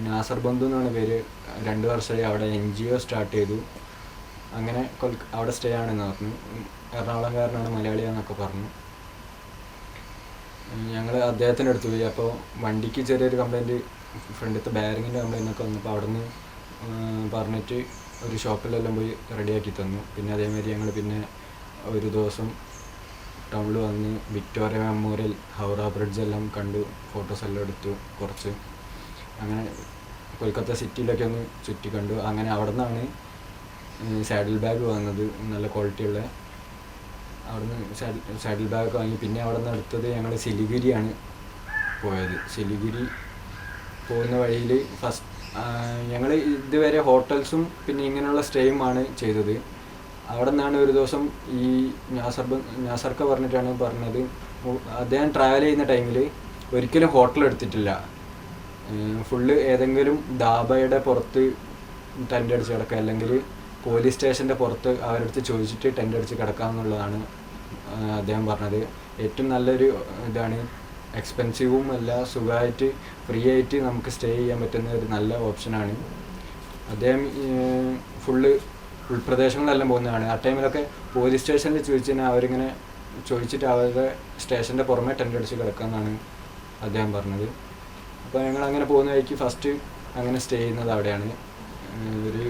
നാസർ ബന്ധു എന്നാണ് പേര്. 2 വർഷമായി അവിടെ NGO സ്റ്റാർട്ട് ചെയ്തു. അങ്ങനെ അവിടെ സ്റ്റേ ആണെന്ന് പറഞ്ഞു. എറണാകുളംകാരനാണ്, മലയാളിയാണെന്നൊക്കെ പറഞ്ഞു. ഞങ്ങൾ അദ്ദേഹത്തിൻ്റെ അടുത്ത് പോയി. അപ്പോൾ വണ്ടിക്ക് ചെറിയൊരു കംപ്ലയിൻറ്റ്, ഫ്രണ്ടിലത്തെ ബാരിങ്ങിൻ്റെ കംപ്ലയിൻ്റൊക്കെ വന്നപ്പോൾ അവിടെ നിന്ന് പറഞ്ഞിട്ട് ഒരു ഷോപ്പിലെല്ലാം പോയി റെഡിയാക്കി തന്നു. പിന്നെ അതേമാതിരി ഞങ്ങൾ പിന്നെ ഒരു ദിവസം ടൗണിൽ വന്ന് വിക്ടോറിയ മെമ്മോറിയൽ, ഹൗറ ബ്രിഡ്ജെല്ലാം കണ്ടു, ഫോട്ടോസെല്ലാം എടുത്തു കുറച്ച്. അങ്ങനെ കൊൽക്കത്ത സിറ്റിയിലൊക്കെ ഒന്ന് ചുറ്റി കണ്ടു. അങ്ങനെ അവിടെ നിന്നാണ് സാഡിൽ ബാഗ് വന്നത്, നല്ല ക്വാളിറ്റിയുള്ള. അവിടുന്ന് സാഡിൽ ബാഗ് വാങ്ങി. പിന്നെ അവിടെ നിന്ന് അടുത്തത് ഞങ്ങൾ സിലിഗുരിയാണ് പോയത്. സിലിഗുരി പോകുന്ന വഴിയിൽ ഞങ്ങൾ ഇതുവരെ ഹോട്ടൽസും പിന്നെ ഇങ്ങനെയുള്ള സ്റ്റേയുമാണ് ചെയ്തത്. അവിടെ നിന്നാണ് ഒരു ദിവസം ഈ നാസർക്ക പറഞ്ഞത്, അദ്ദേഹം ട്രാവൽ ചെയ്യുന്ന ടൈമിൽ ഒരിക്കലും ഹോട്ടൽ എടുത്തിട്ടില്ല. ഫുള്ള് ഏതെങ്കിലും ധാബയുടെ പുറത്ത് ടെൻ്റ് അടിച്ച് കിടക്കുക, അല്ലെങ്കിൽ പോലീസ് സ്റ്റേഷൻ്റെ പുറത്ത് അവരടുത്ത് ചോദിച്ചിട്ട് ടെൻ്റ് അടിച്ച് കിടക്കാമെന്നുള്ളതാണ് അദ്ദേഹം പറഞ്ഞത്. ഏറ്റവും നല്ലൊരു ഇതാണ്, എക്സ്പെൻസീവും അല്ല, സുഖമായിട്ട് ഫ്രീ ആയിട്ട് നമുക്ക് സ്റ്റേ ചെയ്യാൻ പറ്റുന്ന ഒരു നല്ല ഓപ്ഷനാണ്. അദ്ദേഹം ഫുള്ള് ഉൾപ്രദേശങ്ങളെല്ലാം പോകുന്നതാണ്. ആ ടൈമിലൊക്കെ പോലീസ് സ്റ്റേഷനിൽ ചോദിച്ചു കഴിഞ്ഞാൽ അവരിങ്ങനെ ചോദിച്ചിട്ട് അവരുടെ സ്റ്റേഷൻ്റെ പുറമെ ടെൻ്റ് അടിച്ച് കിടക്കാമെന്നാണ് അദ്ദേഹം പറഞ്ഞത്. അപ്പോൾ ഞങ്ങൾ അങ്ങനെ പോകുന്ന വഴിക്ക് ഫസ്റ്റ് അങ്ങനെ സ്റ്റേ ചെയ്യുന്നത് അവിടെയാണ്. ഒരു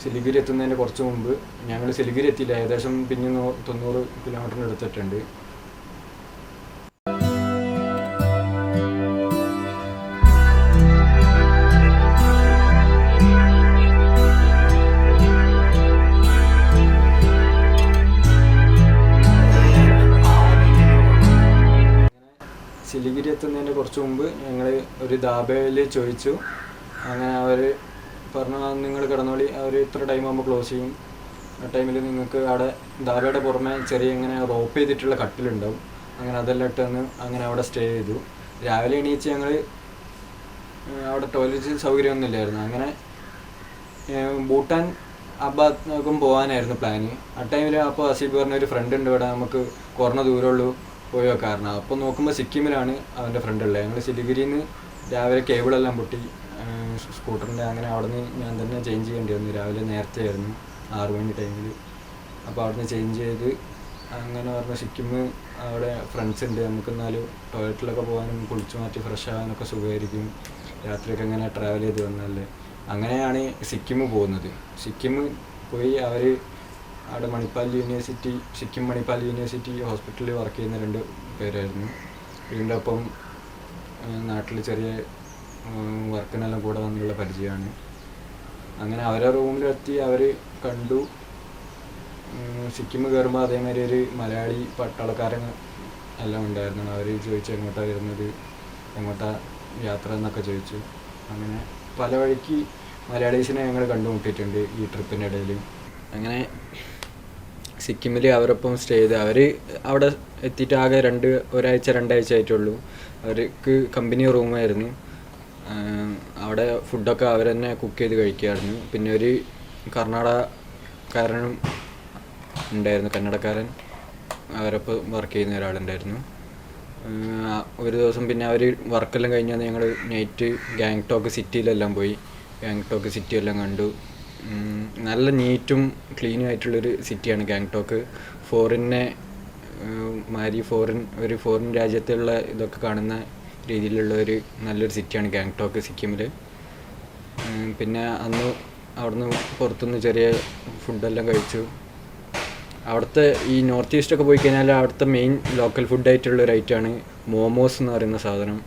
സിലിഗുരി എത്തുന്നതിൻ്റെ കുറച്ച് മുമ്പ്, ഞങ്ങൾ സിലിഗുരി എത്തിയില്ല, ഏകദേശം പിന്നെ 90 കിലോമീറ്ററിന് എടുത്തിട്ടുണ്ട്. സിലിഗുരി എത്തുന്നതിൻ്റെ കുറച്ച് മുമ്പ് ഞങ്ങൾ ഒരു ധാബയിൽ ചോദിച്ചു. അങ്ങനെ അവർ പറഞ്ഞു നിങ്ങൾ കിടന്നോളി, അവർ ഇത്ര ടൈം ആകുമ്പോൾ ക്ലോസ് ചെയ്യും, ആ ടൈമിൽ നിങ്ങൾക്ക് അവിടെ ധാബയുടെ പുറമെ ചെറിയ ഇങ്ങനെ റോപ്പ് ചെയ്തിട്ടുള്ള കട്ടിലുണ്ടാവും. അങ്ങനെ അതെല്ലാം ഇട്ടെന്ന് അങ്ങനെ അവിടെ സ്റ്റേ ചെയ്തു. രാവിലെ എണീച്ച് ഞങ്ങൾ അവിടെ ടോയ്ലറ്റ് സൗകര്യമൊന്നും ഇല്ലായിരുന്നു. അങ്ങനെ ഭൂട്ടാൻ ആ ഭാഗത്തും പോകാനായിരുന്നു പ്ലാന്. ആ ടൈമിൽ അപ്പോൾ അസീബ് പറഞ്ഞൊരു ഫ്രണ്ട് ഉണ്ട് ഇവിടെ, നമുക്ക് കുറഞ്ഞ ദൂരമുള്ളൂ പോയി വെക്കാറുണ്ട്. അപ്പോൾ നോക്കുമ്പോൾ സിക്കിമിലാണ് അവൻ്റെ ഫ്രണ്ട് ഉള്ളത്. ഞങ്ങൾ സിലിഗുരിയിൽ നിന്ന് രാവിലെ കേബിളെല്ലാം പൊട്ടി സ്കൂട്ടറിൻ്റെ, അങ്ങനെ അവിടെ നിന്ന് ഞാൻ തന്നെ ചേഞ്ച് ചെയ്യേണ്ടി വന്നു. രാവിലെ നേരത്തെ ആയിരുന്നു 6 മണി ടൈമിൽ. അപ്പോൾ അവിടെ നിന്ന് ചേഞ്ച് ചെയ്ത് അങ്ങനെ പറഞ്ഞ സിക്കിം അവിടെ ഫ്രണ്ട്സ് ഉണ്ട്, നമുക്ക് എന്നാലും ടോയ്ലറ്റിലൊക്കെ പോകാനും കുളിച്ച് മാറ്റി ഫ്രഷ് ആകാനൊക്കെ സുഖമായിരിക്കും, രാത്രിയൊക്കെ ഇങ്ങനെ ട്രാവൽ ചെയ്ത് വന്നല്ലേ. അങ്ങനെയാണ് സിക്കിം പോകുന്നത്. സിക്കിം പോയി അവർ അവിടെ സിക്കിം മണിപ്പാൽ യൂണിവേഴ്സിറ്റി ഹോസ്പിറ്റലിൽ വർക്ക് ചെയ്യുന്ന 2 പേരായിരുന്നു. വീണ്ടും അപ്പം നാട്ടിൽ ചെറിയ വർക്കിനെല്ലാം കൂടെ വന്നുള്ള പരിചയമാണ്. അങ്ങനെ അവരെ റൂമിലെത്തി അവർ കണ്ടു. സിക്കിം കയറുമ്പോൾ അതേമാതിരി ഒരു മലയാളി പട്ടാളക്കാരൻ എല്ലാം ഉണ്ടായിരുന്നു. അവർ ചോദിച്ചു എങ്ങോട്ടാണ് വരുന്നത്, എങ്ങോട്ടാ യാത്ര എന്നൊക്കെ ചോദിച്ചു. അങ്ങനെ പല വഴിക്ക് മലയാളീസിനെ ഞങ്ങൾ കണ്ടുമുട്ടിയിട്ടുണ്ട് ഈ ട്രിപ്പിൻ്റെ ഇടയിൽ. അങ്ങനെ സിക്കിമിൽ അവരൊപ്പം സ്റ്റേ ചെയ്ത് അവർ അവിടെ എത്തിയിട്ട് ആകെ ഒരാഴ്ച 2 ആഴ്ച ആയിട്ടുള്ളൂ. അവർക്ക് കമ്പനി റൂമായിരുന്നു. അവിടെ ഫുഡൊക്കെ അവർ തന്നെ കുക്ക് ചെയ്ത് കഴിക്കുമായിരുന്നു. പിന്നെ ഒരു കർണാടകക്കാരനും ഉണ്ടായിരുന്നു, കന്നഡക്കാരൻ, അവരൊപ്പം വർക്ക് ചെയ്യുന്ന ഒരാളുണ്ടായിരുന്നു. ഒരു ദിവസം പിന്നെ അവർ വർക്കെല്ലാം കഴിഞ്ഞാൽ ഞങ്ങൾ നൈറ്റ് ഗാങ്ടോക്ക് സിറ്റിയിലെല്ലാം പോയി. ഗാങ്ടോക്ക് സിറ്റിയെല്ലാം കണ്ടു. നല്ല നീറ്റും ക്ലീനും ആയിട്ടുള്ളൊരു സിറ്റിയാണ് ഗാങ്ടോക്ക്. ഒരു ഫോറിൻ രാജ്യത്തുള്ള ഇതൊക്കെ കാണുന്ന രീതിയിലുള്ള ഒരു നല്ലൊരു സിറ്റിയാണ് ഗാങ്ടോക്ക് സിക്കിമിൽ. പിന്നെ അന്ന് അവിടുന്ന് പുറത്തുനിന്ന് ചെറിയ ഫുഡെല്ലാം കഴിച്ചു. അവിടുത്തെ ഈ നോർത്ത് ഈസ്റ്റൊക്കെ പോയി കഴിഞ്ഞാൽ അവിടുത്തെ മെയിൻ ലോക്കൽ ഫുഡായിട്ടുള്ള ഒരു ഐറ്റമാണ് മോമോസ് എന്ന് പറയുന്ന സാധനം.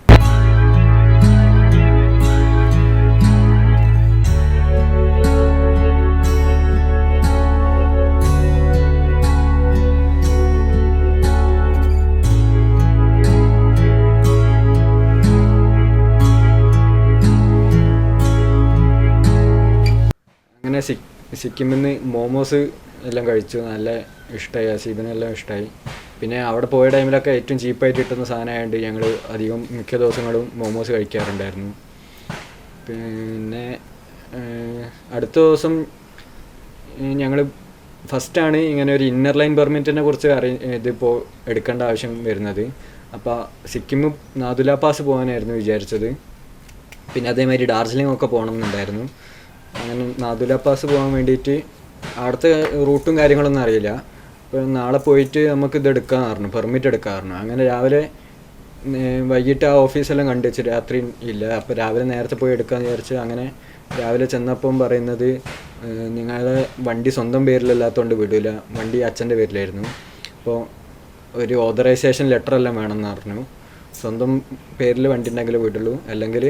അങ്ങനെ സിക്കിമിൽ നിന്ന് മോമോസ് എല്ലാം കഴിച്ചു. നല്ല ഇഷ്ടമായി, അസീബിനെല്ലാം ഇഷ്ടമായി. പിന്നെ അവിടെ പോയ ടൈമിലൊക്കെ ഏറ്റവും ചീപ്പായിട്ട് കിട്ടുന്ന സാധനമായതുകൊണ്ട് ഞങ്ങൾ അധികം മിക്ക ദിവസങ്ങളും മോമോസ് കഴിക്കാറുണ്ടായിരുന്നു. പിന്നെ അടുത്ത ദിവസം ഞങ്ങൾ ഫസ്റ്റാണ് ഇങ്ങനെ ഒരു ഇന്നർ ലൈൻ പെർമിറ്റിനെ കുറിച്ച് ഇതിപ്പോൾ എടുക്കേണ്ട ആവശ്യം വരുന്നത്. അപ്പോൾ സിക്കിം നാഥുല പാസ് പോകാനായിരുന്നു വിചാരിച്ചത്. പിന്നെ അതേമാതിരി ഡാർജിലിംഗ് ഒക്കെ പോകണം എന്നുണ്ടായിരുന്നു. അങ്ങനെ നാഥുല പാസ് പോകാൻ വേണ്ടിയിട്ട് അവിടുത്തെ റൂട്ടും കാര്യങ്ങളൊന്നും അറിയില്ല. അപ്പോൾ നാളെ പോയിട്ട് നമുക്ക് ഇത് എടുക്കാമെന്ന് പറഞ്ഞു, പെർമിറ്റ് എടുക്കാമെന്ന്. അങ്ങനെ രാവിലെ വൈകിട്ട് ആ ഓഫീസെല്ലാം കണ്ടു വെച്ച് രാത്രി ഇല്ല. അപ്പോൾ രാവിലെ നേരത്തെ പോയി എടുക്കാമെന്ന് വിചാരിച്ച് അങ്ങനെ രാവിലെ ചെന്നപ്പം പറയുന്നത് നിങ്ങളുടെ വണ്ടി സ്വന്തം പേരിലല്ലാത്തതുകൊണ്ട് വിടില്ല, വണ്ടി അച്ഛൻ്റെ പേരിലായിരുന്നു. അപ്പോൾ ഒരു ഓതറൈസേഷൻ ലെറ്റർ എല്ലാം വേണമെന്ന് പറഞ്ഞു. സ്വന്തം പേരിൽ വണ്ടി ഉണ്ടെങ്കിൽ വിടുള്ളൂ, അല്ലെങ്കിൽ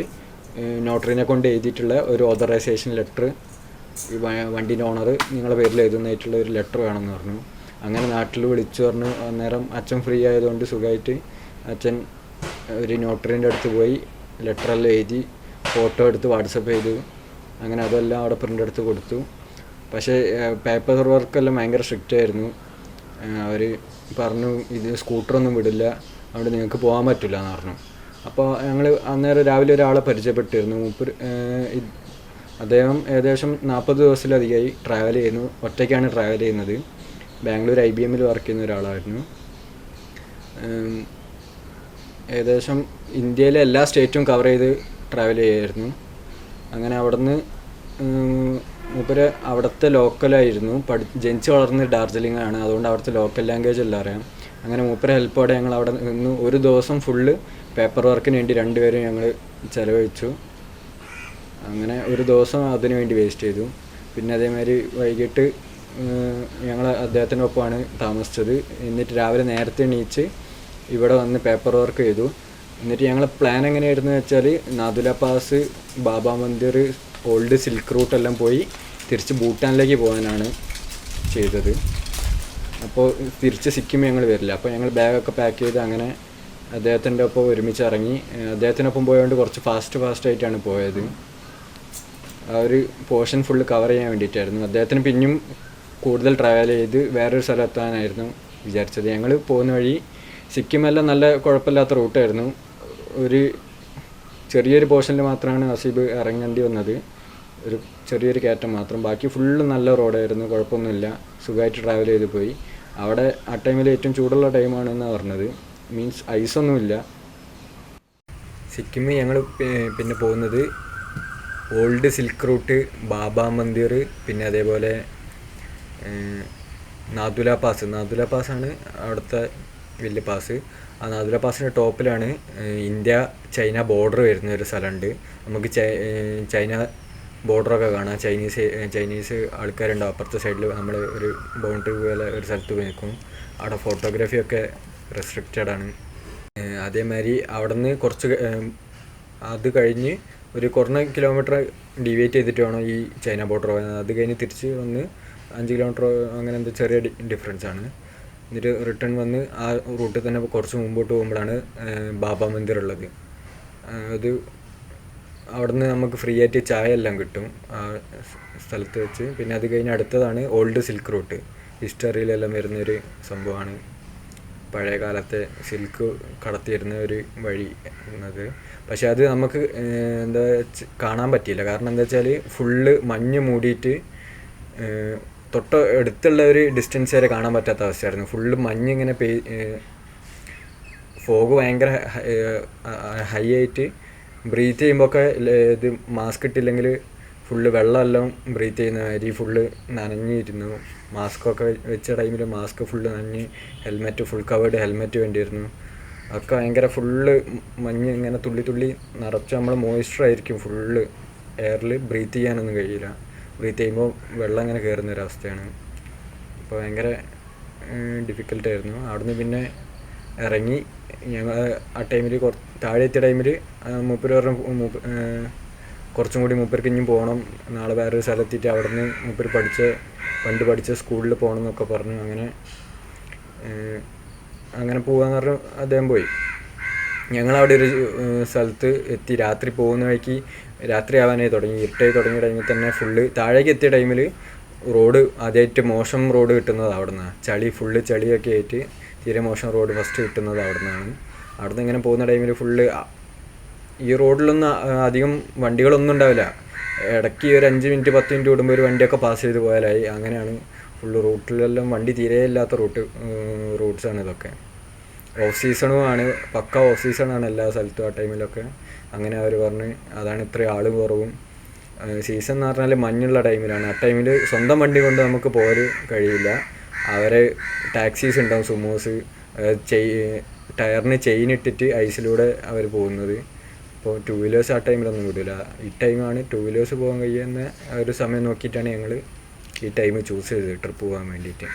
നോട്ടറിനെ കൊണ്ട് എഴുതിയിട്ടുള്ള ഒരു ഓതറൈസേഷൻ ലെറ്റർ, ഈ വണ്ടീൻ്റെ ഓണർ നിങ്ങളുടെ പേരിൽ എഴുതുന്നതായിട്ടുള്ള ഒരു ലെറ്റർ വേണമെന്ന് പറഞ്ഞു. അങ്ങനെ നാട്ടിൽ വിളിച്ചു പറഞ്ഞു. അന്നേരം അച്ഛൻ ഫ്രീ ആയതുകൊണ്ട് സുഖമായിട്ട് അച്ഛൻ ഒരു നോട്ടറിൻ്റെ അടുത്ത് പോയി ലെറ്ററെല്ലാം എഴുതി ഫോട്ടോ എടുത്ത് വാട്സപ്പ് ചെയ്തു. അങ്ങനെ അതെല്ലാം അവിടെ പ്രിൻ്റ് എടുത്ത് കൊടുത്തു. പക്ഷേ പേപ്പർ വർക്കെല്ലാം ഭയങ്കര സ്ട്രിക്റ്റ് ആയിരുന്നു. അവർ പറഞ്ഞു ഇത് സ്കൂട്ടറൊന്നും വിടില്ല, അതുകൊണ്ട് നിങ്ങൾക്ക് പോകാൻ പറ്റില്ല എന്ന് പറഞ്ഞു. അപ്പോൾ ഞങ്ങൾ അന്നേരം രാവിലെ ഒരാളെ പരിചയപ്പെട്ടിരുന്നു. അദ്ദേഹം ഏകദേശം 40 ദിവസത്തിലധികമായി ട്രാവൽ ചെയ്യുന്നു, ഒറ്റയ്ക്കാണ് ട്രാവൽ ചെയ്യുന്നത്. ബാംഗ്ലൂർ IBM വർക്ക് ചെയ്യുന്ന ഒരാളായിരുന്നു. ഏകദേശം ഇന്ത്യയിലെ എല്ലാ സ്റ്റേറ്റും കവർ ചെയ്ത് ട്രാവൽ ചെയ്യുമായിരുന്നു. അങ്ങനെ അവിടുന്ന് മൂപ്പര് അവിടുത്തെ ലോക്കലായിരുന്നു, ജനിച്ച് വളർന്ന് ഡാർജിലിംഗ് ആണ്, അതുകൊണ്ട് അവിടുത്തെ ലോക്കൽ ലാംഗ്വേജ് എല്ലാം അറിയാം. അങ്ങനെ മൂപ്പരെ ഹെൽപ്പോടെ ഞങ്ങൾ അവിടെ നിന്ന് ഒരു ദിവസം ഫുള്ള് പേപ്പർ വർക്കിന് വേണ്ടി 2 പേരും ഞങ്ങൾ ചിലവഴിച്ചു. അങ്ങനെ ഒരു ദിവസം അതിനു വേണ്ടി വേസ്റ്റ് ചെയ്തു. പിന്നെ അതേമാതിരി വൈകിട്ട് ഞങ്ങൾ അദ്ദേഹത്തിൻ്റെ ഒപ്പമാണ് താമസിച്ചത്. എന്നിട്ട് രാവിലെ നേരത്തെ എണീച്ച് ഇവിടെ വന്ന് പേപ്പർ വർക്ക് ചെയ്തു. എന്നിട്ട് ഞങ്ങൾ പ്ലാൻ എങ്ങനെയായിരുന്നു വെച്ചാൽ നാഥുല പാസ്, ബാബ മന്ദിർ, ഓൾഡ് സിൽക്ക് റൂട്ടെല്ലാം പോയി തിരിച്ച് ഭൂട്ടാനിലേക്ക് പോകാനാണ് ചെയ്തത്. അപ്പോൾ തിരിച്ച് സിക്കിം ഞങ്ങൾ വരില്ല. അപ്പോൾ ഞങ്ങൾ ബാഗൊക്കെ പാക്ക് ചെയ്ത് അങ്ങനെ അദ്ദേഹത്തിൻ്റെ ഒപ്പം ഒരുമിച്ച് ഇറങ്ങി. അദ്ദേഹത്തിനൊപ്പം പോയതുകൊണ്ട് കുറച്ച് ഫാസ്റ്റായിട്ടാണ് പോയത്. ആ ഒരു പോർഷൻ ഫുള്ള് കവർ ചെയ്യാൻ വേണ്ടിയിട്ടായിരുന്നു. അദ്ദേഹത്തിന് പിന്നെയും കൂടുതൽ ട്രാവൽ ചെയ്ത് വേറൊരു സ്ഥലത്തെത്താനായിരുന്നു വിചാരിച്ചത്. ഞങ്ങൾ പോകുന്ന വഴി സിക്കിമെല്ലാം നല്ല കുഴപ്പമില്ലാത്ത റൂട്ടായിരുന്നു. ഒരു ചെറിയൊരു പോർഷനിൽ മാത്രമാണ് അസീബ് ഇറങ്ങേണ്ടി വന്നത്. ഒരു ചെറിയൊരു കയറ്റം മാത്രം, ബാക്കി ഫുള്ള് നല്ല റോഡായിരുന്നു, കുഴപ്പമൊന്നുമില്ല, സുഖമായിട്ട് ട്രാവൽ ചെയ്ത് പോയി. അവിടെ ആ ടൈമിൽ ഏറ്റവും ചൂടുള്ള ടൈമാണെന്നാണ് പറഞ്ഞത്, മീൻസ് ഐസൊന്നുമില്ല. സിക്കിം ഞങ്ങൾ പിന്നെ പോകുന്നത് ഓൾഡ് സിൽക്ക് റൂട്ട്, ബാബ മന്ദിർ, പിന്നെ അതേപോലെ നാഥുല പാസ്സാണ് അവിടുത്തെ വലിയ പാസ്. ആ നാഥുല പാസിൻ്റെ ടോപ്പിലാണ് ഇന്ത്യ ചൈന ബോർഡർ വരുന്ന ഒരു സ്ഥലമുണ്ട്. നമുക്ക് ചൈന ബോർഡറൊക്കെ കാണാം. ചൈനീസ് ആൾക്കാരുണ്ടാവും അപ്പുറത്തെ സൈഡിൽ. നമ്മൾ ഒരു ബൗണ്ടറി പോലെ ഒരു സ്ഥലത്ത് പോയി നിൽക്കും. അവിടെ ഫോട്ടോഗ്രാഫിയൊക്കെ റെസ്ട്രിക്റ്റഡ് ആണ്. അതേമാതിരി അവിടെ നിന്ന് കുറച്ച് അത് കഴിഞ്ഞ് ഒരു കുറഞ്ഞ കിലോമീറ്റർ ഡീവിയേറ്റ് ചെയ്തിട്ട് വേണം ഈ ചൈന ബോർഡർ പോകുന്നത്. അത് കഴിഞ്ഞ് തിരിച്ച് വന്ന് 5 കിലോമീറ്റർ അങ്ങനെ എന്തോ ചെറിയ ഡിഫറൻസ് ആണ്. എന്നിട്ട് റിട്ടേൺ വന്ന് ആ റൂട്ടിൽ തന്നെ കുറച്ച് മുമ്പോട്ട് പോകുമ്പോഴാണ് ബാബ മന്ദിർ ഉള്ളത്. അത് അവിടെ നിന്ന് നമുക്ക് ഫ്രീ ആയിട്ട് ചായ എല്ലാം കിട്ടും ആ സ്ഥലത്ത് വെച്ച്. പിന്നെ അത് കഴിഞ്ഞ് അടുത്തതാണ് ഓൾഡ് സിൽക്ക് റൂട്ട്. ഹിസ്റ്ററിയിലെല്ലാം വരുന്നൊരു സംഭവമാണ്, പഴയ കാലത്തെ സിൽക്ക് കടത്തിയിരുന്ന ഒരു വഴി എന്നത്. പക്ഷെ അത് നമുക്ക് എന്താ കാണാൻ പറ്റിയില്ല. കാരണം എന്താ വെച്ചാൽ ഫുള്ള് മഞ്ഞ് മൂടിയിട്ട് തൊട്ട് അടുത്തുള്ള ഒരു ഡിസ്റ്റൻസ് വരെ കാണാൻ പറ്റാത്ത അവസ്ഥയായിരുന്നു. ഫുള്ള് മഞ്ഞ് ഇങ്ങനെ ഫോഗ് ഭയങ്കര ഹൈ ആയിട്ട് ബ്രീത്ത് ചെയ്യുമ്പോഴൊക്കെ ഇത് മാസ്ക് ഇട്ടില്ലെങ്കിൽ ഫുള്ള് വെള്ളമെല്ലാം ബ്രീത്ത് ചെയ്യുന്ന മാതിരി ഫുള്ള് നനഞ്ഞിരുന്നു. മാസ്കൊക്കെ വെച്ച ടൈമിൽ മാസ്ക് ഫുള്ള് നനഞ്ഞ്, ഹെൽമെറ്റ് ഫുൾ കവേർഡ് ഹെൽമെറ്റ് വേണ്ടിയിരുന്നു. ഒക്കെ ഭയങ്കര ഫുള്ള് മഞ്ഞ് ഇങ്ങനെ തുള്ളി തുള്ളി നിറച്ച് നമ്മൾ മോയ്സ്ചറായിരിക്കും ഫുള്ള്. എയറിൽ ബ്രീത്ത് ചെയ്യാനൊന്നും കഴിയില്ല. ബ്രീത്ത് ചെയ്യുമ്പോൾ വെള്ളം ഇങ്ങനെ കയറുന്നൊരവസ്ഥയാണ്. അപ്പോൾ ഭയങ്കര ഡിഫിക്കൽട്ടായിരുന്നു. അവിടുന്ന് പിന്നെ ഇറങ്ങി ഞങ്ങൾ ആ ടൈമിൽ താഴെ എത്തിയ ടൈമിൽ മൂപ്പര് പറഞ്ഞു കുറച്ചും കൂടി മൂപ്പർക്ക് ഇനിയും പോകണം, നാളെ വേറൊരു സ്ഥലത്തെത്തിയിട്ട് അവിടെ നിന്ന് മൂപ്പര് പണ്ട് പഠിച്ച സ്കൂളിൽ പോകണം എന്നൊക്കെ പറഞ്ഞു. അങ്ങനെ പോകാമെന്ന് പറഞ്ഞു അദ്ദേഹം പോയി. ഞങ്ങളവിടെ ഒരു സ്ഥലത്ത് എത്തി. രാത്രി പോകുന്ന വഴിക്ക് രാത്രി ആവാനായി തുടങ്ങി, ഇരുട്ടായി തുടങ്ങിയ ടൈമിൽ തന്നെ ഫുള്ള് താഴേക്ക് എത്തിയ ടൈമിൽ റോഡ് ആദ്യമായിട്ട് മോശം റോഡ് കിട്ടുന്നത് അവിടെ നിന്നാണ്. ഫുള്ള് ചളിയൊക്കെ ആയിട്ട് തീരെ മോശം റോഡ് ഫസ്റ്റ് കിട്ടുന്നത് അവിടെ നിന്നാണ്. അവിടെ നിന്ന് ഇങ്ങനെ പോകുന്ന ടൈമിൽ ഫുള്ള് ഈ റോഡിലൊന്നും അധികം വണ്ടികളൊന്നും ഉണ്ടാവില്ല. ഇടയ്ക്ക് ഒരു 5 മിനിറ്റ് 10 മിനിറ്റ് കൂടുമ്പോൾ ഒരു വണ്ടിയൊക്കെ പാസ് ചെയ്ത് പോയാലായി. അങ്ങനെയാണ് ഫുള്ള് റൂട്ടിലെല്ലാം വണ്ടി തീരെ ഇല്ലാത്ത റൂട്ട്സാണ് ഇതൊക്കെ. ഓഫ് സീസണുമാണ്, പക്ക ഓഫ് സീസണാണ് എല്ലാ സ്ഥലത്തും ആ ടൈമിലൊക്കെ. അങ്ങനെ അവർ പറഞ്ഞ് അതാണ് ഇത്രയും ആൾ കുറവും. സീസൺ എന്ന് പറഞ്ഞാൽ മഞ്ഞുള്ള ടൈമിലാണ്. ആ ടൈമിൽ സ്വന്തം വണ്ടി കൊണ്ട് നമുക്ക് പോകാൻ കഴിയില്ല. അവരെ ടാക്സീസ് ഉണ്ടാവും, സുമോസ്, ടയറിന് ചെയിൻ ഇട്ടിട്ട് ഐസിലൂടെ അവർ പോകുന്നത്. അപ്പോൾ 2 വീലേഴ്സ് ആ ടൈമിലൊന്നും വിടില്ല. ഈ ടൈമാണ് 2 വീലേഴ്സ് പോകാൻ കഴിയുന്ന ഒരു സമയം നോക്കിയിട്ടാണ് ഞങ്ങൾ ഈ ടൈം ചൂസ് ചെയ്തത് ട്രിപ്പ് പോകാൻ വേണ്ടിയിട്ട്.